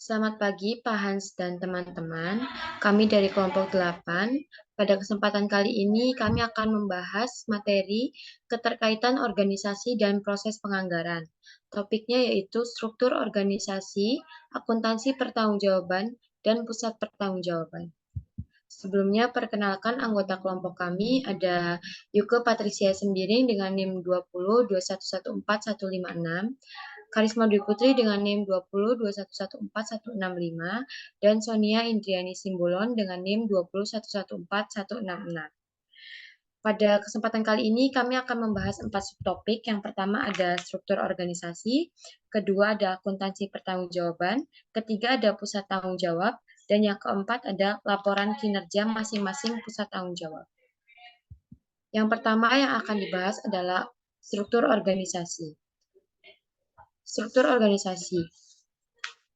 Selamat pagi, Pak Hans dan teman-teman. Kami dari kelompok 8. Pada kesempatan kali ini, kami akan membahas materi keterkaitan organisasi dan proses penganggaran. Topiknya yaitu struktur organisasi, akuntansi pertanggungjawaban, dan pusat pertanggungjawaban. Sebelumnya, perkenalkan anggota kelompok kami ada Yuke Patricia Sembiring dengan NIM 2021141156, Karisma Dwi Putri dengan NIM 2021141165, dan Sonia Indriani Simbolon dengan NIM 2021141166. Pada kesempatan kali ini kami akan membahas 4 subtopik. Yang pertama ada struktur organisasi, kedua ada akuntansi pertanggungjawaban, ketiga ada pusat tanggung jawab, dan yang keempat ada laporan kinerja masing-masing pusat tanggung jawab. Yang pertama yang akan dibahas adalah struktur organisasi. Struktur organisasi.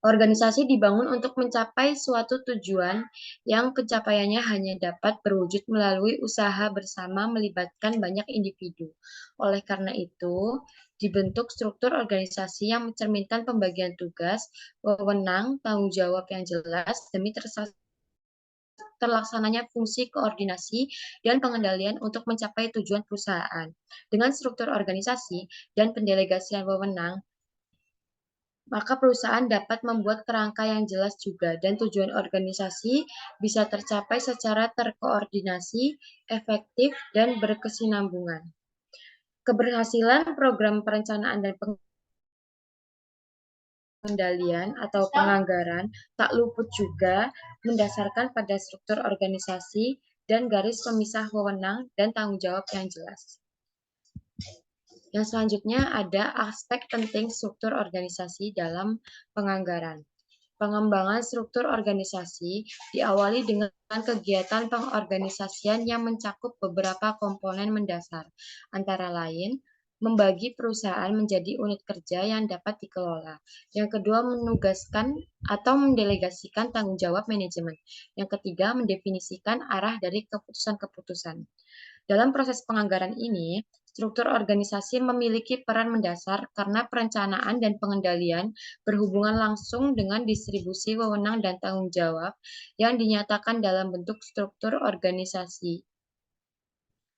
Organisasi dibangun untuk mencapai suatu tujuan yang pencapaiannya hanya dapat berwujud melalui usaha bersama melibatkan banyak individu. Oleh karena itu, dibentuk struktur organisasi yang mencerminkan pembagian tugas, wewenang, tanggung jawab yang jelas demi terlaksananya fungsi koordinasi dan pengendalian untuk mencapai tujuan perusahaan. Dengan struktur organisasi dan pendelegasian wewenang, maka perusahaan dapat membuat kerangka yang jelas juga dan tujuan organisasi bisa tercapai secara terkoordinasi, efektif, dan berkesinambungan. Keberhasilan program perencanaan dan pengendalian atau penganggaran tak luput juga mendasarkan pada struktur organisasi dan garis pemisah wewenang dan tanggung jawab yang jelas. Yang selanjutnya ada aspek penting struktur organisasi dalam penganggaran. Pengembangan struktur organisasi diawali dengan kegiatan pengorganisasian yang mencakup beberapa komponen mendasar, antara lain membagi perusahaan menjadi unit kerja yang dapat dikelola. Yang kedua, menugaskan atau mendelegasikan tanggung jawab manajemen. Yang ketiga, mendefinisikan arah dari keputusan-keputusan. Dalam proses penganggaran ini, struktur organisasi memiliki peran mendasar karena perencanaan dan pengendalian berhubungan langsung dengan distribusi wewenang dan tanggung jawab yang dinyatakan dalam bentuk struktur organisasi.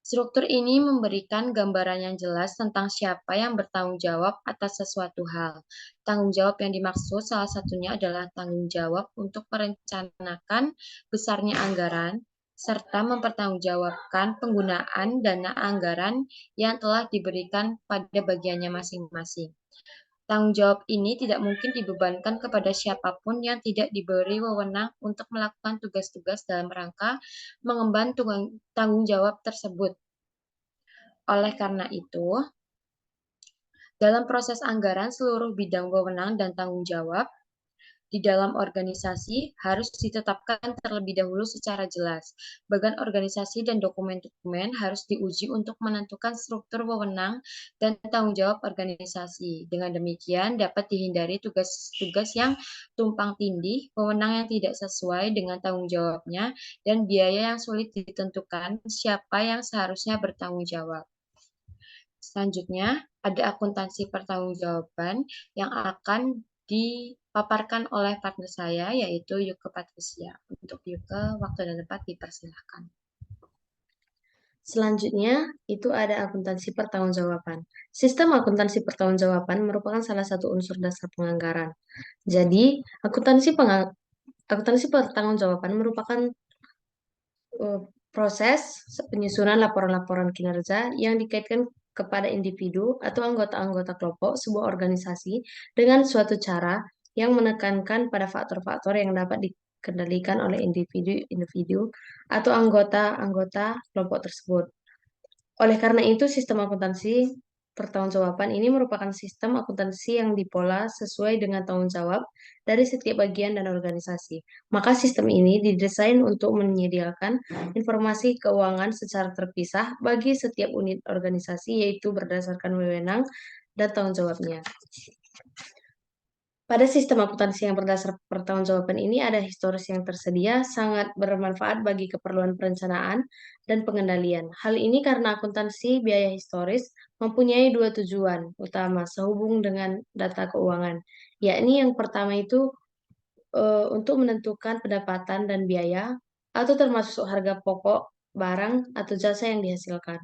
Struktur ini memberikan gambaran yang jelas tentang siapa yang bertanggung jawab atas sesuatu hal. Tanggung jawab yang dimaksud salah satunya adalah tanggung jawab untuk merencanakan besarnya anggaran, serta mempertanggungjawabkan penggunaan dana anggaran yang telah diberikan pada bagiannya masing-masing. Tanggung jawab ini tidak mungkin dibebankan kepada siapapun yang tidak diberi wewenang untuk melakukan tugas-tugas dalam rangka mengemban tanggung jawab tersebut. Oleh karena itu, dalam proses anggaran seluruh bidang wewenang dan tanggung jawab di dalam organisasi harus ditetapkan terlebih dahulu secara jelas. Bagian organisasi dan dokumen-dokumen harus diuji untuk menentukan struktur wewenang dan tanggung jawab organisasi. Dengan demikian dapat dihindari tugas-tugas yang tumpang tindih, wewenang yang tidak sesuai dengan tanggung jawabnya, dan biaya yang sulit ditentukan siapa yang seharusnya bertanggung jawab. Selanjutnya, ada akuntansi pertanggungjawaban yang akan dipaparkan oleh partner saya, yaitu Yuke Patricia. Untuk Yuke, waktu dan tempat dipersilahkan. Selanjutnya, itu ada akuntansi pertanggungjawaban. Sistem akuntansi pertanggungjawaban merupakan salah satu unsur dasar penganggaran. Jadi, akuntansi pertanggungjawaban merupakan proses penyusunan laporan-laporan kinerja yang dikaitkan kepada individu atau anggota-anggota kelompok sebuah organisasi dengan suatu cara yang menekankan pada faktor-faktor yang dapat dikendalikan oleh individu-individu atau anggota-anggota kelompok tersebut. Oleh karena itu, sistem akuntansi pertanggungjawaban ini merupakan sistem akuntansi yang dipola sesuai dengan tanggung jawab dari setiap bagian dan organisasi. Maka sistem ini didesain untuk menyediakan informasi keuangan secara terpisah bagi setiap unit organisasi, yaitu berdasarkan wewenang dan tanggung jawabnya. Pada sistem akuntansi yang berdasar pertanggungjawaban ini ada historis yang tersedia sangat bermanfaat bagi keperluan perencanaan dan pengendalian. Hal ini karena akuntansi biaya historis mempunyai dua tujuan utama sehubung dengan data keuangan, yakni yang pertama itu untuk menentukan pendapatan dan biaya atau termasuk harga pokok barang atau jasa yang dihasilkan.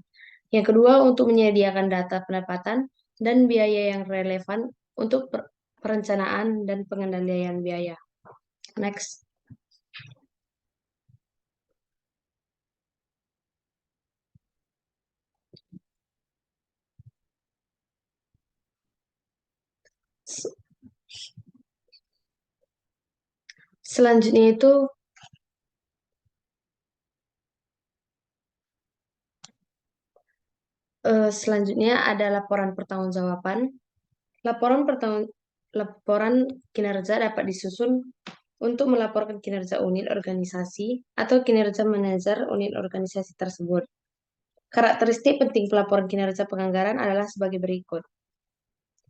Yang kedua, untuk menyediakan data pendapatan dan biaya yang relevan untuk perencanaan dan pengendalian biaya. Next. Selanjutnya itu selanjutnya ada laporan pertanggungjawaban. Laporan kinerja dapat disusun untuk melaporkan kinerja unit organisasi atau kinerja manajer unit organisasi tersebut. Karakteristik penting pelaporan kinerja penganggaran adalah sebagai berikut.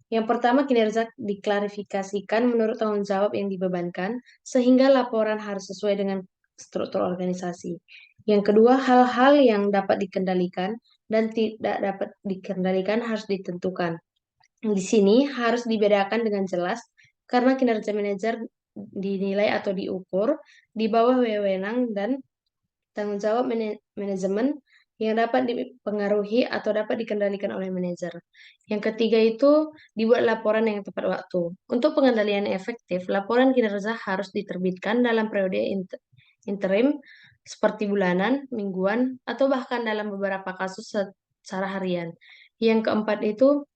Yang pertama, kinerja diklarifikasikan menurut tanggung jawab yang dibebankan, sehingga laporan harus sesuai dengan struktur organisasi. Yang kedua, hal-hal yang dapat dikendalikan dan tidak dapat dikendalikan harus ditentukan. Di sini harus dibedakan dengan jelas, karena kinerja manajer dinilai atau diukur di bawah wewenang dan tanggung jawab manajemen yang dapat dipengaruhi atau dapat dikendalikan oleh manajer. Yang ketiga itu dibuat laporan yang tepat waktu. Untuk pengendalian efektif, laporan kinerja harus diterbitkan dalam periode interim seperti bulanan, mingguan, atau bahkan dalam beberapa kasus secara harian. Yang keempat itu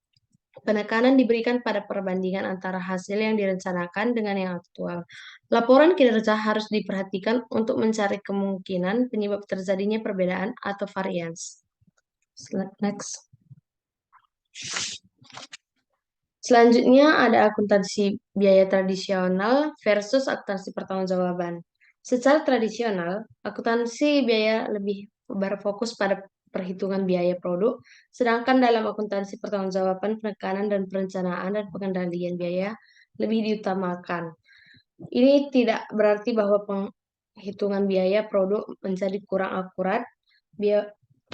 penekanan diberikan pada perbandingan antara hasil yang direncanakan dengan yang aktual. Laporan kinerja harus diperhatikan untuk mencari kemungkinan penyebab terjadinya perbedaan atau varians. Next. Selanjutnya ada akuntansi biaya tradisional versus akuntansi pertanggungjawaban. Secara tradisional, akuntansi biaya lebih berfokus pada perhitungan biaya produk, sedangkan dalam akuntansi pertanggungjawaban penekanan dan perencanaan dan pengendalian biaya lebih diutamakan. Ini tidak berarti bahwa penghitungan biaya produk menjadi kurang akurat.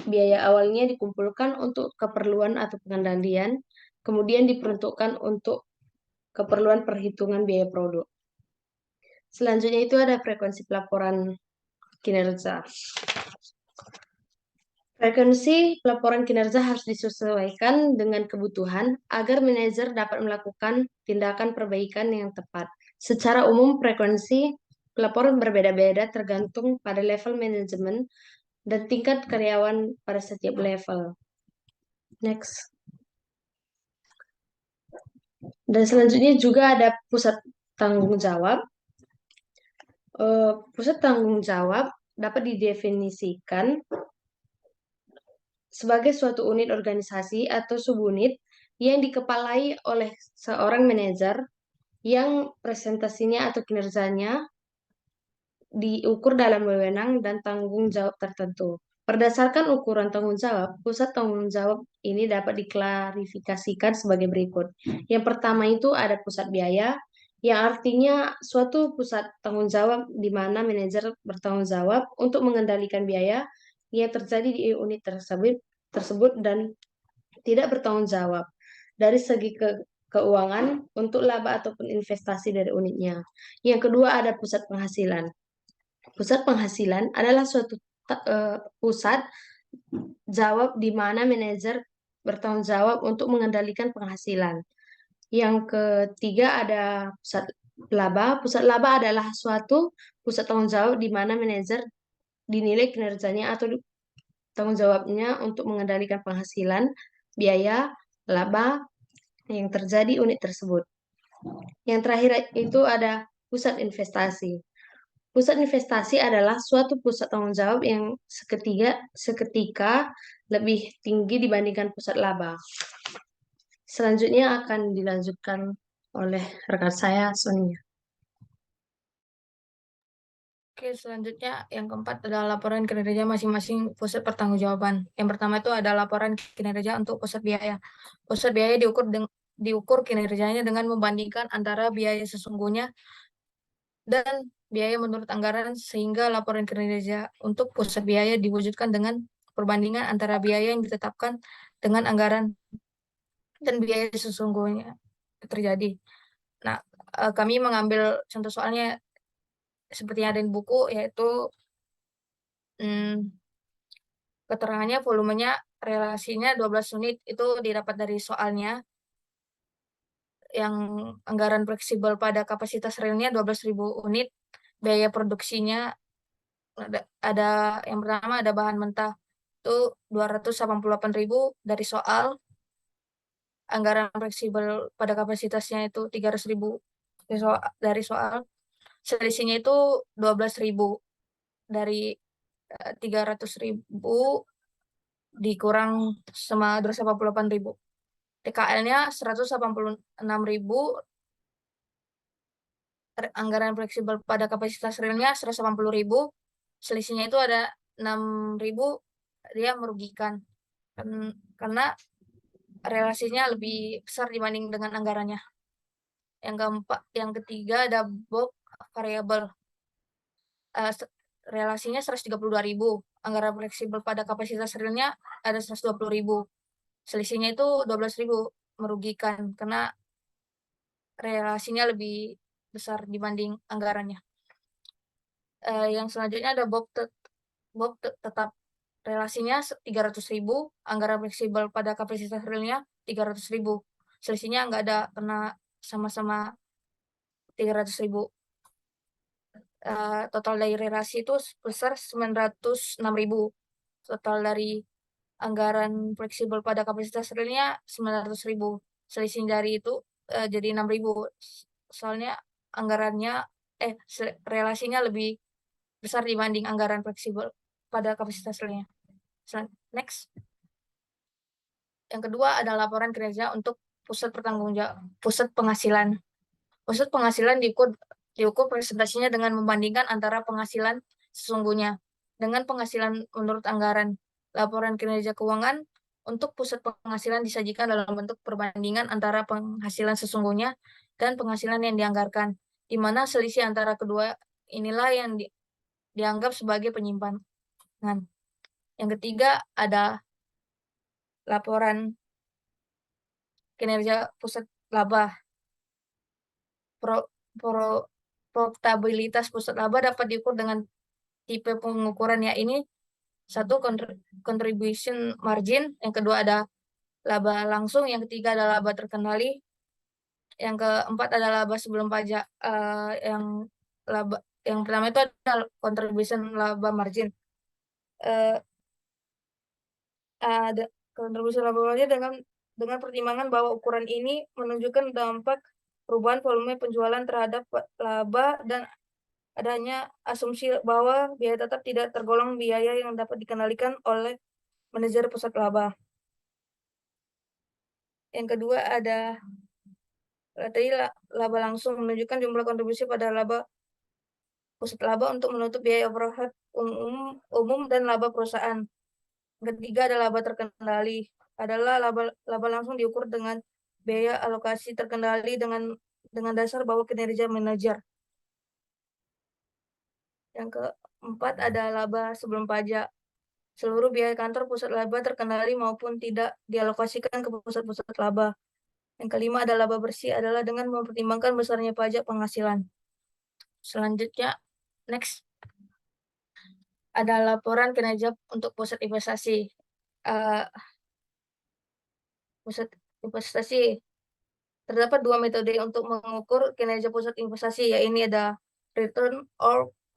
Biaya awalnya dikumpulkan untuk keperluan atau pengendalian, kemudian diperuntukkan untuk keperluan perhitungan biaya produk. Selanjutnya itu ada frekuensi pelaporan kinerja. Frekuensi pelaporan kinerja harus disesuaikan dengan kebutuhan agar manajer dapat melakukan tindakan perbaikan yang tepat. Secara umum, frekuensi pelaporan berbeda-beda tergantung pada level manajemen dan tingkat karyawan pada setiap level. Next. Dan selanjutnya juga ada pusat tanggung jawab. Pusat tanggung jawab dapat didefinisikan sebagai suatu unit organisasi atau subunit yang dikepalai oleh seorang manajer yang presentasinya atau kinerjanya diukur dalam wewenang dan tanggung jawab tertentu. Berdasarkan ukuran tanggung jawab, pusat tanggung jawab ini dapat diklarifikasikan sebagai berikut. Yang pertama itu ada pusat biaya, yang artinya suatu pusat tanggung jawab di mana manajer bertanggung jawab untuk mengendalikan biaya yang terjadi di unit tersebut dan tidak bertanggung jawab dari segi keuangan untuk laba ataupun investasi dari unitnya. Yang kedua ada pusat penghasilan. Pusat penghasilan adalah suatu pusat jawab di mana manajer bertanggung jawab untuk mengendalikan penghasilan. Yang ketiga ada pusat laba. Pusat laba adalah suatu pusat tanggung jawab di mana manajer dinilai kinerjanya atau tanggung jawabnya untuk mengendalikan penghasilan, biaya, laba yang terjadi unit tersebut. Yang terakhir itu ada pusat investasi. Pusat investasi adalah suatu pusat tanggung jawab yang seketika lebih tinggi dibandingkan pusat laba. Selanjutnya akan dilanjutkan oleh rekan saya, Sonia. Oke, selanjutnya yang keempat adalah laporan kinerja masing-masing pusat pertanggungjawaban. Yang pertama itu ada laporan kinerja untuk pusat biaya. Pusat biaya diukur kinerjanya dengan membandingkan antara biaya sesungguhnya dan biaya menurut anggaran, sehingga laporan kinerja untuk pusat biaya diwujudkan dengan perbandingan antara biaya yang ditetapkan dengan anggaran dan biaya sesungguhnya terjadi. Nah, kami mengambil contoh soalnya seperti yang ada di buku, yaitu keterangannya volumenya relasinya 12 unit itu didapat dari soalnya, yang anggaran fleksibel pada kapasitas realnya 12.000 unit, biaya produksinya ada yang pertama ada bahan mentah itu 288.000 dari soal, anggaran fleksibel pada kapasitasnya itu 300.000 dari soal, selisihnya itu 12.000 dari 300.000 dikurang sama 288.000. TKL-nya 186.000, anggaran fleksibel pada kapasitas realnya 180.000, selisihnya itu ada 6.000, dia merugikan karena relasinya lebih besar dibanding dengan anggarannya. Yang ketiga ada box variabel. Relasinya 132.000, anggaran fleksibel pada kapasitas realnya ada 120.000. Selisihnya itu 12.000, merugikan karena relasinya lebih besar dibanding anggarannya. Yang selanjutnya ada box tetap, relasinya 300.000, anggaran fleksibel pada kapasitas realnya 300.000. Selisihnya nggak ada karena sama-sama 300.000. Total dari relasi itu sebesar 906.000. Total dari anggaran fleksibel pada kapasitas realnya 900.000. Selisih dari itu jadi 6.000. Soalnya anggarannya relasinya lebih besar dibanding anggaran fleksibel pada kapasitas realnya. Next. Yang kedua ada laporan kinerja untuk pusat pusat penghasilan. Pusat penghasilan diukur presentasinya dengan membandingkan antara penghasilan sesungguhnya dengan penghasilan menurut anggaran. Laporan kinerja keuangan untuk pusat penghasilan disajikan dalam bentuk perbandingan antara penghasilan sesungguhnya dan penghasilan yang dianggarkan, di mana selisih antara kedua inilah yang dianggap sebagai penyimpangan. Yang ketiga ada laporan kinerja pusat laba. Profitabilitas pusat laba dapat diukur dengan tipe pengukuran, ya ini satu contribution margin, yang kedua ada laba langsung, yang ketiga ada laba terkendali, yang keempat ada laba sebelum pajak. Yang pertama itu ada contribution laba margin. Ada kontribusi laba margin dengan pertimbangan bahwa ukuran ini menunjukkan dampak perubahan volume penjualan terhadap laba dan adanya asumsi bahwa biaya tetap tidak tergolong biaya yang dapat dikendalikan oleh manajer pusat laba. Yang kedua ada tadi laba langsung, menunjukkan jumlah kontribusi pada laba pusat laba untuk menutup biaya overhead umum dan laba perusahaan. Yang ketiga ada laba terkendali, adalah laba langsung diukur dengan biaya alokasi terkendali dengan dasar bahwa kinerja manajer. Yang keempat ada laba sebelum pajak. Seluruh biaya kantor pusat laba terkendali maupun tidak dialokasikan ke pusat-pusat laba. Yang kelima ada laba bersih, adalah dengan mempertimbangkan besarnya pajak penghasilan. Selanjutnya, next. Ada laporan kinerja untuk pusat investasi. Pusat investasi. Terdapat dua metode untuk mengukur kinerja pusat investasi, yaitu ada Return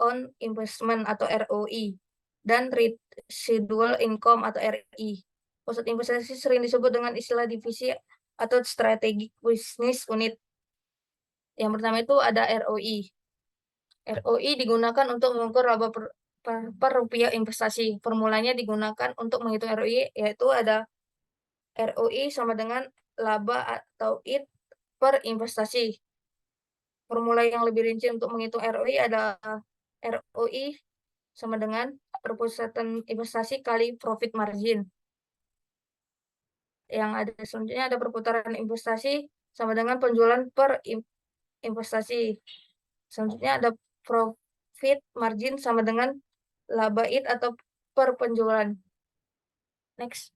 on Investment atau ROI dan Residual Income atau RI. Pusat investasi sering disebut dengan istilah divisi atau Strategic Business Unit. Yang pertama itu ada ROI. ROI digunakan untuk mengukur laba per rupiah investasi. Formulanya digunakan untuk menghitung ROI, yaitu ada ROI sama dengan laba atau IT per investasi. Formula yang lebih rinci untuk menghitung ROI ada ROI sama dengan perpusatan investasi kali profit margin. Yang ada selanjutnya ada perputaran investasi sama dengan penjualan per investasi. Selanjutnya ada profit margin sama dengan laba IT atau per penjualan. Next.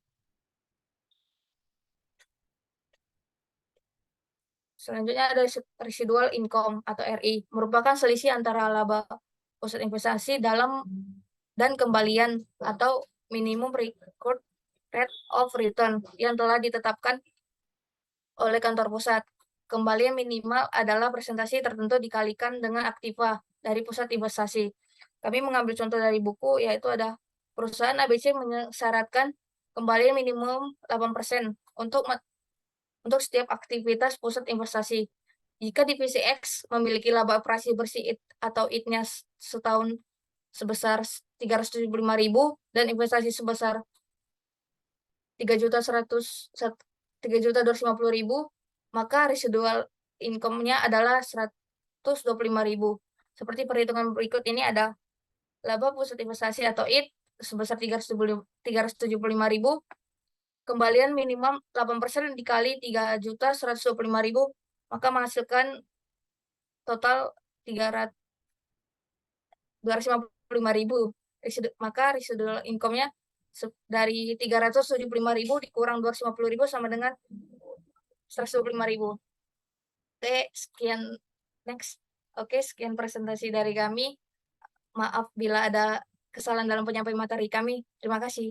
Selanjutnya ada residual income atau RI, merupakan selisih antara laba pusat investasi dan kembalian atau minimum record rate of return yang telah ditetapkan oleh kantor pusat. Kembalian minimal adalah presentasi tertentu dikalikan dengan aktiva dari pusat investasi. Kami mengambil contoh dari buku, yaitu ada perusahaan ABC mensyaratkan kembalian minimum 8% untuk setiap aktivitas pusat investasi. Jika divisi X memiliki laba operasi bersih atau IT-nya setahun sebesar 375.000 dan investasi sebesar 3.250.000, maka residual income-nya adalah 125.000. Seperti perhitungan berikut ini ada laba pusat investasi atau IT sebesar 375.000, kembalian minimum 8% dikali 3.125.000, maka menghasilkan total 255.000. Maka residual income-nya dari 375.000 dikurang 250.000 sama dengan 125.000. Oke, sekian. Next. Oke, sekian presentasi dari kami. Maaf bila ada kesalahan dalam penyampaian materi kami. Terima kasih.